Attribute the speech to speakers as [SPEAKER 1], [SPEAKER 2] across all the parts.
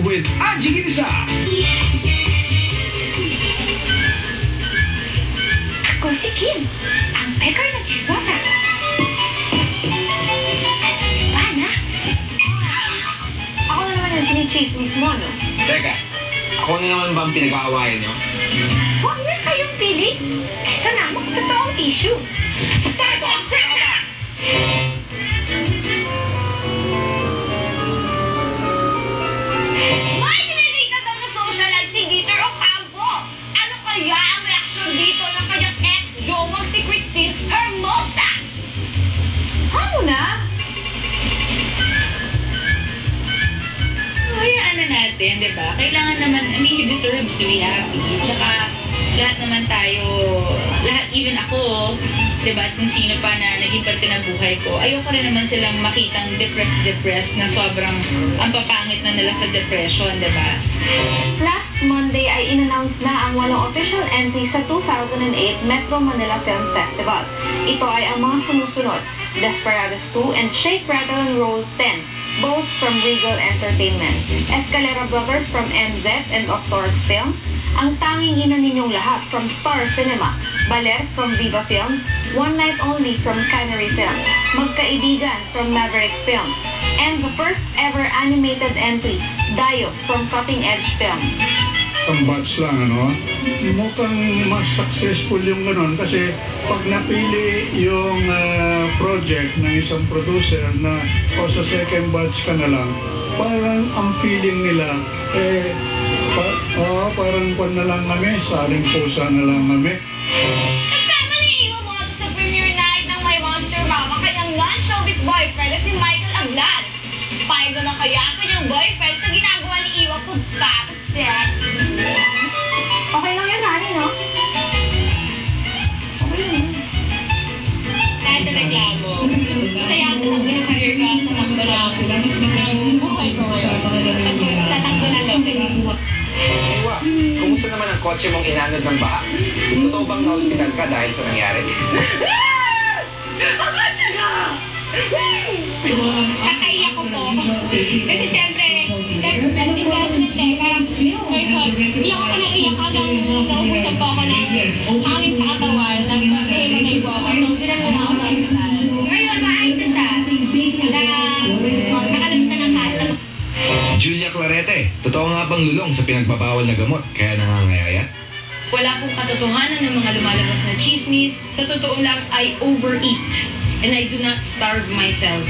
[SPEAKER 1] with Angie Ginisa.
[SPEAKER 2] Ako si Kim, ang peker na chismosa. Ana? Ako na naman yung sinichismis mo, no?
[SPEAKER 3] Teka, ako na naman ba ang pinag-aawayan nyo?
[SPEAKER 2] Huwag na kayong pili. Ito na, magtotoong issue. Start on Santa! May dinirita daw na socialite si Dieter Ocampo. Ano kaya ang reaksyon dito ng kanyang ex-jowang si Christine Hermosa? Ano na?
[SPEAKER 4] Hayaan na natin, di ba? Kailangan naman, I mean, he deserves to be happy. Tsaka, lahat naman tayo, lahat, even ako, di ba, at kung sino pa na naging parte ng buhay ko, ayoko rin naman silang makitang depressed na sobrang ang papangit na nila sa depression, di ba?
[SPEAKER 2] Last Monday ay in-announce na ang walong official entry sa 2008 Metro Manila Film Festival. Ito ay ang mga sumusunod, Desperados 2 and Shake, Rattle and Roll 10, both from Regal Entertainment, Escalera Brothers from MZ and Octorix Films, Ang Tanging Ina Ninyong Lahat from Star Cinema, Baler from Viva Films, One Night Only from Canary Films, Magkaibigan from Maverick Films, and the first ever animated entry, Dayo from Cutting Edge Films.
[SPEAKER 5] Ang batch lang, ano? Mukhang mas successful yung gano'n kasi pag napili yung project ng isang producer na o sa second batch ka na lang, parang ang feeling nila, parang pan na lang kami, saling pusa na lang kami.
[SPEAKER 2] Kasama ni Iwa mo sa premiere night ng My Monster Mama kanyang non-showbiz boyfriend at si Michael Aglad. Payag na kaya ang kanyang boyfriend sa ginagawa ni Iwa kung bakit sex. Okay lang yan, Hani, no? Okay lang.
[SPEAKER 4] Kahit sa reklamo, kaya ang takbo ng career ko, sa takbo ng buhay ko ngayon. Sa takbo ng lote.
[SPEAKER 3] Iwa, kumusta naman ang kotse mong inanod ng baha? Totoo bang na-hospital ka dahil sa nangyari?
[SPEAKER 4] Kakaiyak ko po. Kasi siyempre, hindi ko parang, oh my God, iyak ako nang iyak hanggang naubusap po ako ng hangin sa katawan, nag-himagay po ako. So, pinalala ako sa hospital. Ngayon, maayos na siya. Nakalabas na ng kasa.
[SPEAKER 1] Julia Clarete, totoo nga bang lulong sa pinagbabawal na gamot kaya nangangayayat?
[SPEAKER 4] Wala pong katotohanan ng mga lumalabas na chismis. Sa totoo lang, I overeat. And I do not starve myself.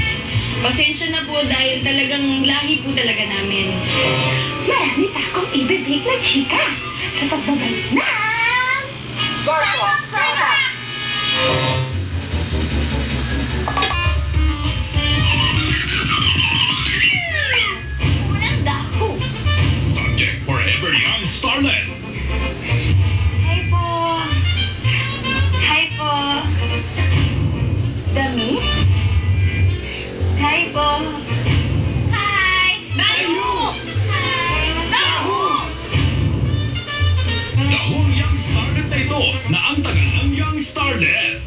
[SPEAKER 4] Pasensya na po dahil talagang lahi po talaga namin.
[SPEAKER 2] Marami pa akong ibibig na chika sa pagbabalik na...
[SPEAKER 3] Garso!
[SPEAKER 2] Unang dako.
[SPEAKER 1] Subject forever young starlet.
[SPEAKER 2] Hi po. Hi po. Dami? Hi po. Hi! Dahu! Hi! Dahu!
[SPEAKER 1] Dahong young starlet na ito na ang tagal ng young starlet.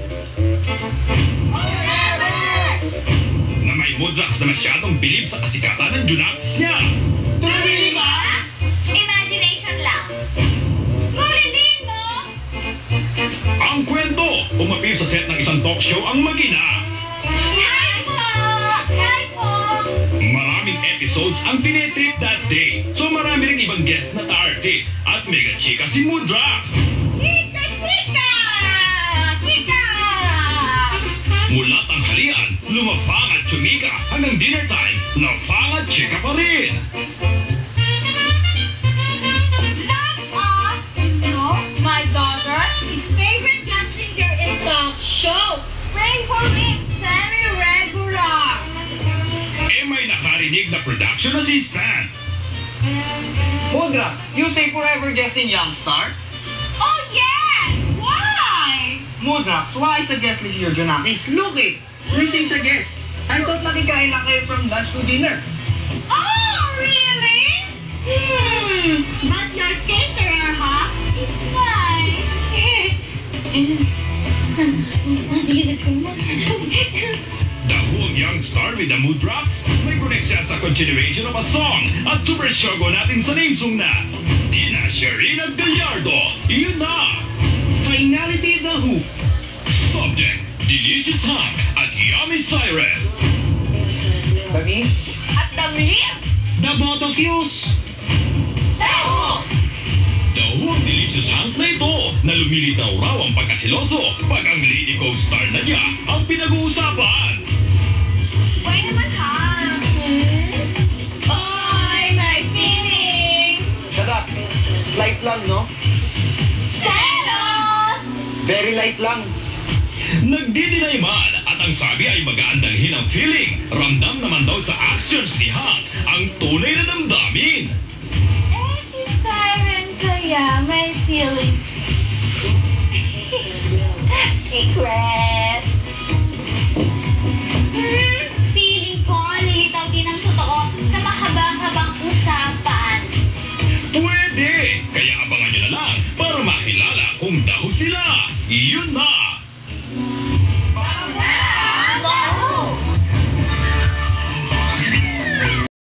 [SPEAKER 1] Na may mudraks na masyadong bilib sa kasikatan ng junaks niya.
[SPEAKER 2] Tuloy ba? Imagination lang. Sulitin mo!
[SPEAKER 1] Ang kwento, umapil sa set ng isang talk show ang magina.
[SPEAKER 2] Hi po! Hi po!
[SPEAKER 1] Maraming episodes ang tinetrip that day. So marami rin ibang guest na artist. At mega chika si Mudrax.
[SPEAKER 2] Chika! Chika! Chika!
[SPEAKER 1] Mula tanghalian, lumapang at chumika hanggang dinner time, lapang at chika pa rin.
[SPEAKER 2] No, my daughter is favorite messenger in talk show. Pray for me, semi-regular.
[SPEAKER 1] May nakarinig na production assistant.
[SPEAKER 3] Mudrax, you say forever guest in Young Star?
[SPEAKER 2] Oh yes! Why?
[SPEAKER 3] Mudrax, why sa guest list your Junakis? Look it! Missing sa guest. I thought nakikain lang kayo from lunch to dinner.
[SPEAKER 2] Oh, really? But your caterer, huh? It's nice.
[SPEAKER 1] Dahu ang young star with the Mudrax. May connection siya sa continuation of a song at super shogo natin sa name song na Tina Sherina Gallardo. Iyon na!
[SPEAKER 3] Finality the Who.
[SPEAKER 1] Subject, Delicious Hank at Yummy Siren.
[SPEAKER 3] Dami?
[SPEAKER 2] At Damlim!
[SPEAKER 3] The Boto Fuse.
[SPEAKER 2] Teo!
[SPEAKER 1] Daw ang Delicious Hank na ito na lumilitaw raw ang pagkasiloso pag ang lady co-star na niya ang pinag-uusapan.
[SPEAKER 2] Why naman, ha? Oy, my feeling!
[SPEAKER 3] Shut up. Light lang, no?
[SPEAKER 2] Selos!
[SPEAKER 3] Very light lang.
[SPEAKER 1] Nagdi-deny man at ang sabi ay mag-aandalhin ang feeling. Ramdam naman daw sa actions ni Hank ang tunay na damdamin.
[SPEAKER 2] Eh, si Siren kaya may feelings. Secret! Feeling ko, lilitaw din ang totoo sa mahaba-habang usapan.
[SPEAKER 1] Pwede! Kaya abangan nyo na lang para makilala kung daho sila. Iyon na!